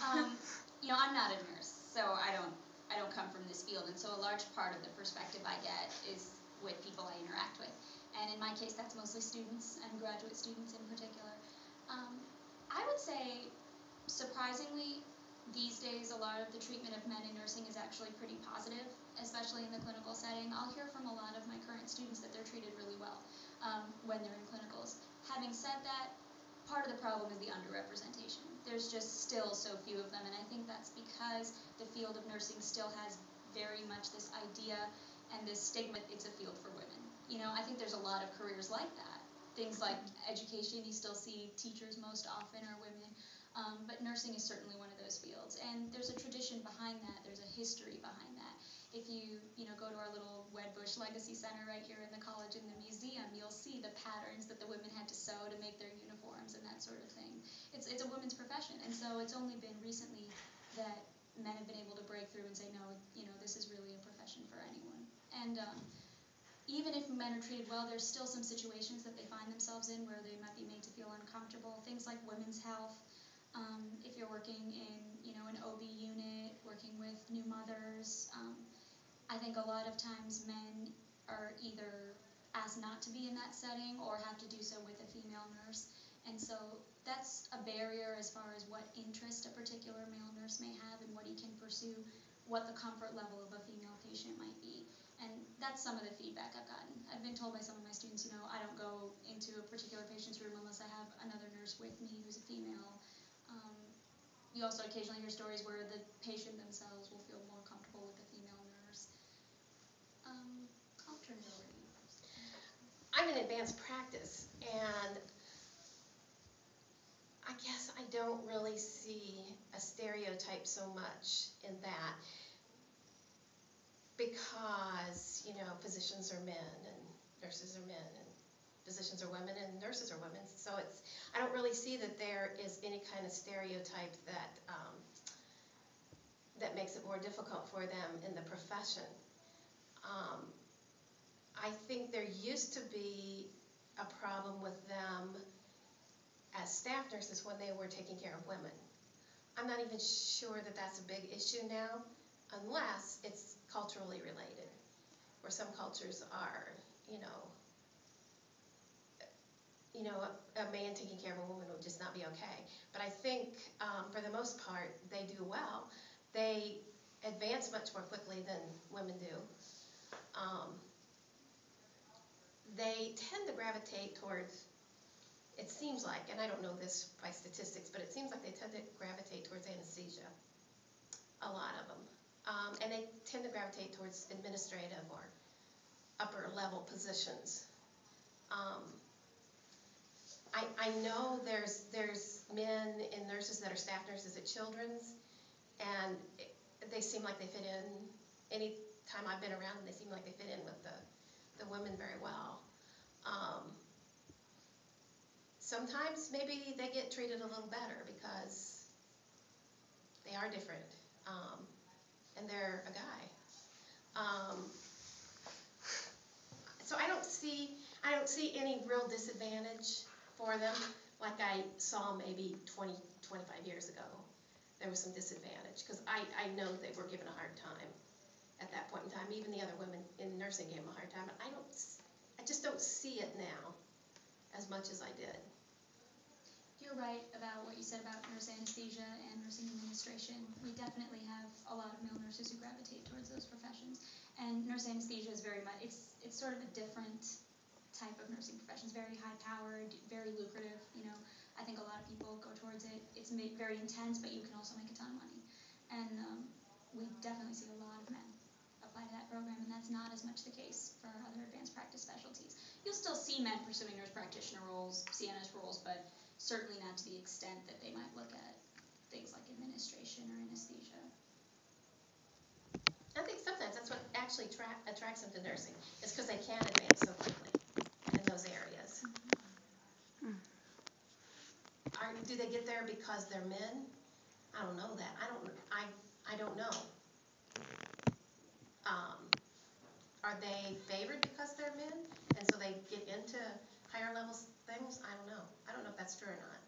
I'm not a nurse, so I don't come from this field, and so a large part of the perspective I get is with people I interact with, and in my case, that's mostly students and graduate students in particular. Um, I would say, surprisingly, these days a lot of the treatment of men in nursing is actually pretty positive, especially in the clinical setting. I'll hear from a lot of my current students that they're treated really well when they're in clinicals. Having said that, part of the problem is the underrepresentation. There's just still so few of them, and I think that's because the field of nursing still has very much this idea and this stigma it's a field for women. I think there's a lot of careers like that. Things like education, you still see teachers most often are women, but nursing is certainly one of those fields. And there's a tradition behind that, there's a history behind that. If you go to our little Wedbush Legacy Center right here in the college in the museum, you'll see the patterns that the women had to sew to make their uniforms and that sort of thing. It's a women's profession, and so it's only been recently that men have been able to break through and say, no, this is really a profession for anyone. And even if men are treated well, there's still some situations that they find themselves in where they might be made to feel uncomfortable. Things like women's health. If you're working in, an OB unit, working with new mothers, I think a lot of times men are either asked not to be in that setting or have to do so with a female nurse. And so that's a barrier as far as what interest a particular male nurse may have and what he can pursue, what the comfort level of a female patient might be. And that's some of the feedback I've gotten. I've been told by some of my students, I don't go into a particular patient's room unless I have another nurse with me who's a female. You also occasionally hear stories where the patient themselves will feel more comfortable with a female nurse. I'll turn it over to you. I'm in advanced practice, and I guess I don't really see a stereotype so much in that because, physicians are men and nurses are men and physicians are women and nurses are women. So I don't really see that there is any kind of stereotype that makes it more difficult for them in the profession. I think there used to be a problem with them as staff nurses when they were taking care of women. I'm not even sure that that's a big issue now, unless it's culturally related, where some cultures are, a man taking care of a woman would just not be okay. But I think for the most part, they do well. They advance much more quickly than women do. They tend to gravitate towards, it seems like, and I don't know this by statistics, but it seems like they tend to gravitate towards anesthesia, a lot of them. And they tend to gravitate towards administrative or upper level positions. I know there's men and nurses that are staff nurses at Children's, and they seem like they fit in. Any time I've been around them, they seem like they fit in with the women very well. Sometimes maybe they get treated a little better because they are different, and they're a guy. So I don't see any real disadvantage for them like I saw maybe 20, 25 years ago. There was some disadvantage because I know they were given a hard time at that point in time. Even the other women in nursing gave them a hard time. But I just don't see it now as much as I did. You're right about what you said about nurse anesthesia and nursing administration. We definitely have a lot of male nurses who gravitate towards those professions. And nurse anesthesia is very much, it's sort of a different type of nursing profession. It's very high-powered, very lucrative. I think a lot of people go towards it. It's very intense, but you can also make a ton of money. And we definitely see a lot of men apply to that program, and that's not as much the case for other advanced practice specialties. You'll still see men pursuing nurse practitioner roles, CNS roles, but certainly not to the extent that they might look at things like administration or anesthesia. I think sometimes that's what actually attracts them to nursing, is because they can advance so quickly in those areas. Do they get there because they're men? I don't know that. I don't know. Are they favored because they're men, and so they get into higher level things? I don't know. I don't know if that's true or not.